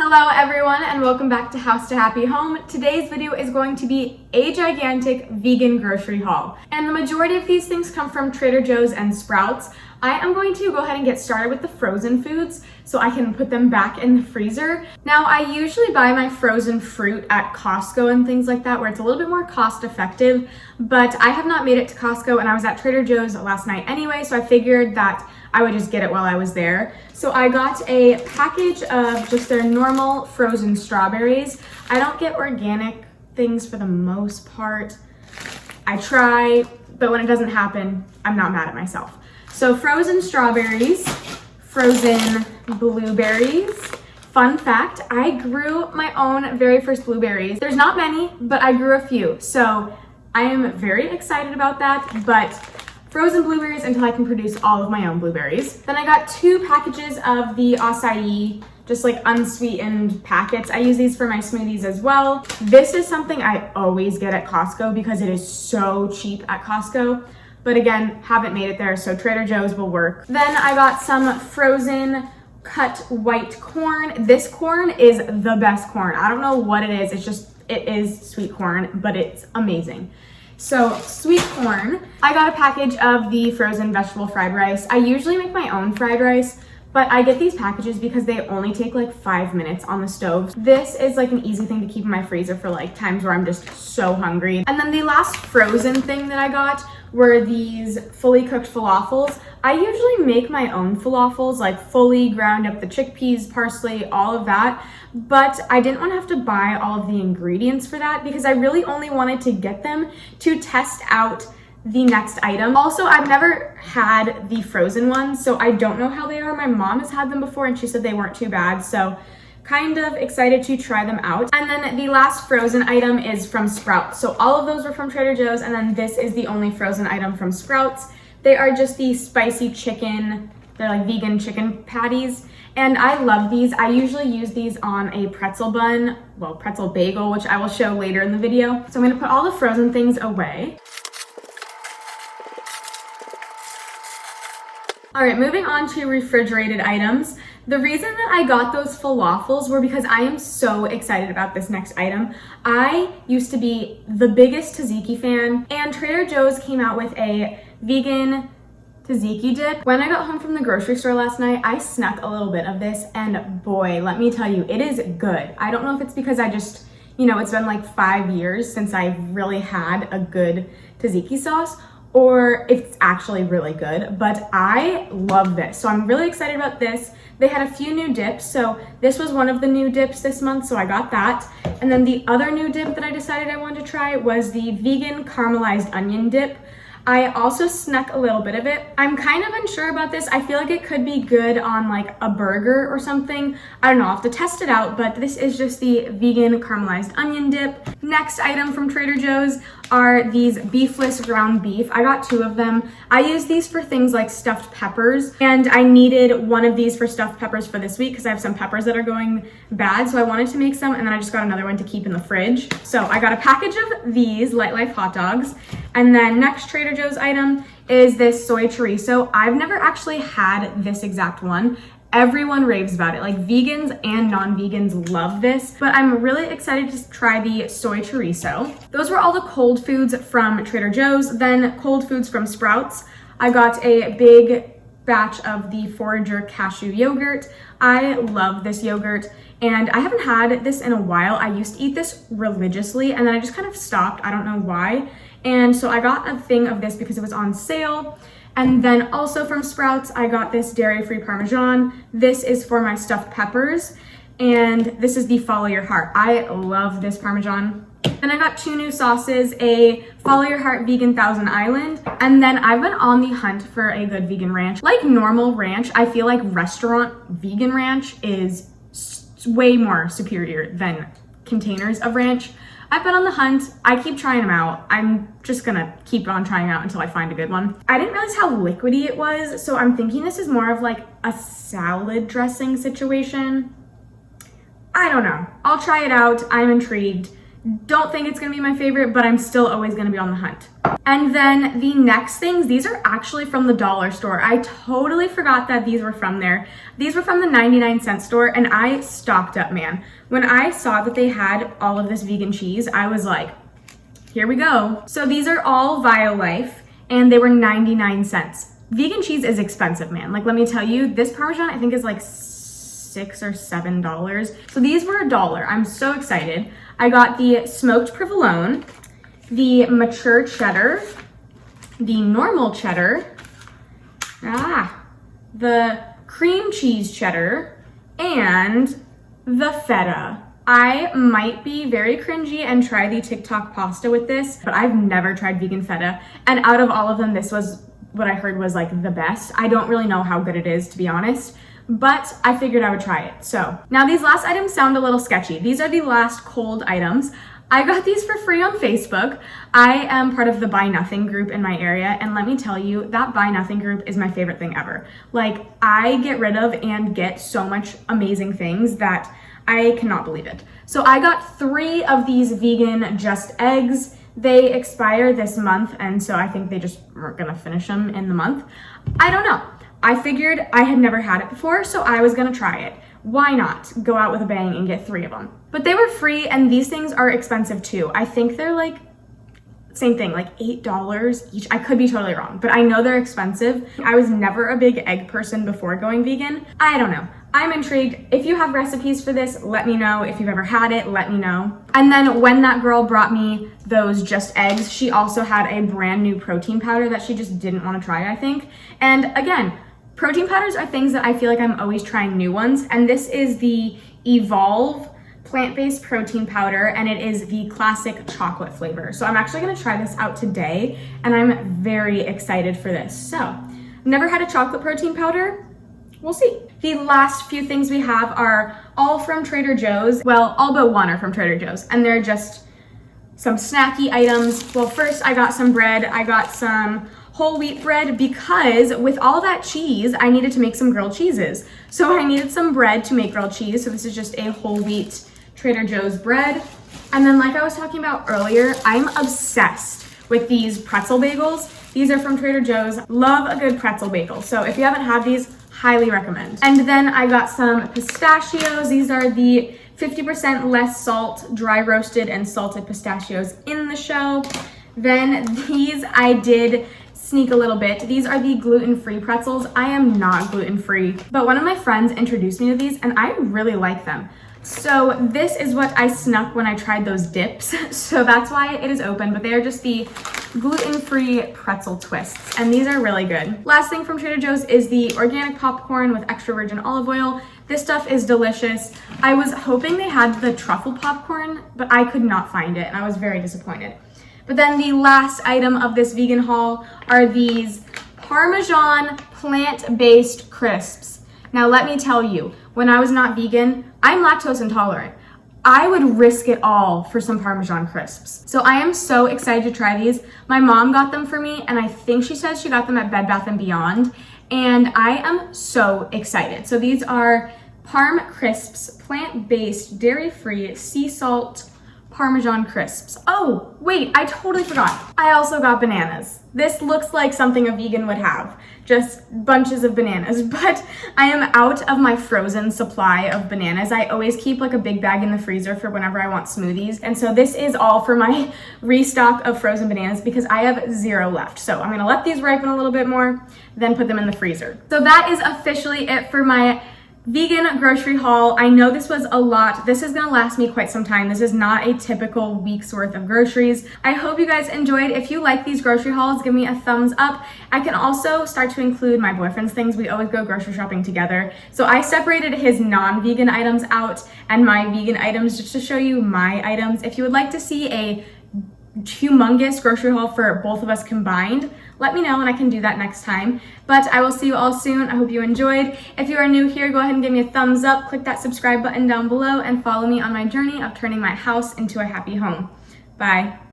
Hello everyone and welcome back to House to Happy Home. Today's video is going to be a gigantic vegan grocery haul. And the majority of these things come from Trader Joe's and Sprouts. I am going to go ahead and get started with the frozen foods so I can put them back in the freezer. Now I usually buy my frozen fruit at Costco and things like that where it's a little bit more cost effective, but I have not made it to Costco and I was at Trader Joe's last night anyway, so I figured that I would just get it while I was there. So I got a package of just their normal frozen strawberries. I don't get organic things for the most part. I try, but when it doesn't happen, I'm not mad at myself. So frozen strawberries, frozen blueberries. Fun fact, I grew my own very first blueberries. There's not many, but I grew a few. So I am very excited about that, but frozen blueberries until I can produce all of my own blueberries. Then I got 2 packages of the acai, just like unsweetened packets. I use these for my smoothies as well. This is something I always get at Costco because it is so cheap at Costco. But again, haven't made it there, so Trader Joe's will work. Then I got some frozen cut white corn. This corn is the best corn. I don't know what it is. It is sweet corn, but it's amazing. So sweet corn, I got a package of the frozen vegetable fried rice. I usually make my own fried rice, but I get these packages because they only take like 5 minutes on the stove. This is like an easy thing to keep in my freezer for like times where I'm just so hungry. And then the last frozen thing that I got were these fully cooked falafels. I usually make my own falafels, like fully ground up the chickpeas, parsley, all of that. But I didn't want to have to buy all of the ingredients for that because I really only wanted to get them to test out the next item. Also, I've never had the frozen ones, so I don't know how they are. My mom has had them before and she said they weren't too bad, so kind of excited to try them out. And then the last frozen item is from Sprouts. So all of those were from Trader Joe's, and then this is the only frozen item from Sprouts. They are just the spicy chicken, they're like vegan chicken patties. And I love these. I usually use these on a pretzel bun, well, pretzel bagel, which I will show later in the video. So I'm gonna put all the frozen things away. All right, moving on to refrigerated items. The reason that I got those falafels were because I am so excited about this next item. I used to be the biggest tzatziki fan, and Trader Joe's came out with a vegan tzatziki dip. When I got home from the grocery store last night, I snuck a little bit of this, and boy, let me tell you, it is good. I don't know if it's because I just, it's been like 5 years since I really had a good tzatziki sauce, or if it's actually really good, but I love this. So I'm really excited about this. They had a few new dips, so this was one of the new dips this month, so I got that. And then the other new dip that I decided I wanted to try was the vegan caramelized onion dip. I also snuck a little bit of it. I'm kind of unsure about this. I feel like it could be good on like a burger or something. I don't know, I'll have to test it out, but this is just the vegan caramelized onion dip. Next item from Trader Joe's are these beefless ground beef. I got 2 of them. I use these for things like stuffed peppers, and I needed one of these for stuffed peppers for this week because I have some peppers that are going bad, so I wanted to make some, and then I just got another one to keep in the fridge. So I got a package of these Light Life hot dogs, and then next Trader Joe's item is this soy chorizo. I've never actually had this exact one. Everyone raves about it. Like vegans and non-vegans love this, but I'm really excited to try the soy chorizo. Those were all the cold foods from Trader Joe's. Then cold foods from Sprouts. I got a big batch of the Forager cashew yogurt. I love this yogurt, and I haven't had this in a while. I used to eat this religiously, and then I just kind of stopped. I don't know why. And so I got a thing of this because it was on sale. And then also from Sprouts, I got this dairy-free Parmesan. This is for my stuffed peppers. And this is the Follow Your Heart. I love this Parmesan. Then I got 2 new sauces, a Follow Your Heart Vegan Thousand Island. And then I've been on the hunt for a good vegan ranch. Like normal ranch, I feel like restaurant vegan ranch is way more superior than containers of ranch. I've been on the hunt. I keep trying them out. I'm just gonna keep on trying out until I find a good one. I didn't realize how liquidy it was, so I'm thinking this is more of like a salad dressing situation. I don't know. I'll try it out. I'm intrigued. Don't think it's gonna be my favorite, but I'm still always gonna be on the hunt. And then the next things, these are actually from the dollar store. I totally forgot that these were from there. These were from the 99-cent store, and I stocked up, man. When I saw that they had all of this vegan cheese, I was like, here we go. So these are all Violife, and they were 99 cents. Vegan cheese is expensive, man. Like, let me tell you, this Parmesan I think is like $6 or $7. So these were $1. I'm so excited. I got the smoked provolone, the mature cheddar, the normal cheddar, the cream cheese cheddar, and the feta. I might be very cringy and try the TikTok pasta with this, but I've never tried vegan feta. And out of all of them, this was what I heard was like the best. I don't really know how good it is, to be honest, but I figured I would try it. So now these last items sound a little sketchy. These are the last cold items. I got these for free on Facebook. I am part of the Buy Nothing group in my area, and let me tell you, that Buy Nothing group is my favorite thing ever. Like, I get rid of and get so much amazing things that I cannot believe it. So I got 3 of these vegan Just Eggs. They expire this month, and so I think they just weren't gonna finish them in the month. I don't know. I figured I had never had it before, so I was gonna try it. Why not go out with a bang and get 3 of them? But they were free, and these things are expensive too. I think they're like, same thing, like $8 each. I could be totally wrong, but I know they're expensive. I was never a big egg person before going vegan. I don't know. I'm intrigued. If you have recipes for this, let me know. If you've ever had it, let me know. And then when that girl brought me those Just Eggs, she also had a brand new protein powder that she just didn't want to try, I think. And again, protein powders are things that I feel like I'm always trying new ones. And this is the Evolve plant-based protein powder, and it is the classic chocolate flavor. So I'm actually gonna try this out today, and I'm very excited for this. So, never had a chocolate protein powder. We'll see. The last few things we have are all from Trader Joe's. Well, all but one are from Trader Joe's, and they're just some snacky items. Well, first I got some bread. I got some whole wheat bread because with all that cheese, I needed to make some grilled cheeses. So I needed some bread to make grilled cheese. So this is just a whole wheat Trader Joe's bread. And then like I was talking about earlier, I'm obsessed with these pretzel bagels. These are from Trader Joe's. Love a good pretzel bagel. So if you haven't had these, highly recommend. And then I got some pistachios. These are the 50% less salt, dry roasted and salted pistachios in the show. Then these I did sneak a little bit. These are the gluten-free pretzels. I am not gluten-free, but one of my friends introduced me to these and I really like them. So this is what I snuck when I tried those dips. So that's why it is open, but they are just the gluten-free pretzel twists, and these are really good. Last thing from Trader Joe's is the organic popcorn with extra virgin olive oil. This stuff is delicious. I was hoping they had the truffle popcorn, but I could not find it, and I was very disappointed. But then the last item of this vegan haul are these Parmesan plant-based crisps. Now let me tell you, when I was not vegan, I'm lactose intolerant. I would risk it all for some Parmesan crisps. So I am so excited to try these. My mom got them for me, and I think she said she got them at Bed Bath & Beyond, and I am so excited. So these are Parm Crisps, plant-based, dairy-free, sea salt, Parmesan crisps. Oh, wait, I totally forgot. I also got bananas. This looks like something a vegan would have, just bunches of bananas, but I am out of my frozen supply of bananas. I always keep like a big bag in the freezer for whenever I want smoothies. And so this is all for my restock of frozen bananas because I have 0 left. So I'm gonna let these ripen a little bit more, then put them in the freezer. So that is officially it for my vegan grocery haul. I know this was a lot. This is gonna last me quite some time. This is not a typical week's worth of groceries. I hope you guys enjoyed. If you like these grocery hauls, give me a thumbs up. I can also start to include my boyfriend's things. We always go grocery shopping together. So I separated his non-vegan items out and my vegan items just to show you my items. If you would like to see a humongous grocery haul for both of us combined, let me know and I can do that next time. But I will see you all soon. I hope you enjoyed. If you are new here, go ahead and give me a thumbs up, click that subscribe button down below, and follow me on my journey of turning my house into a happy home. Bye.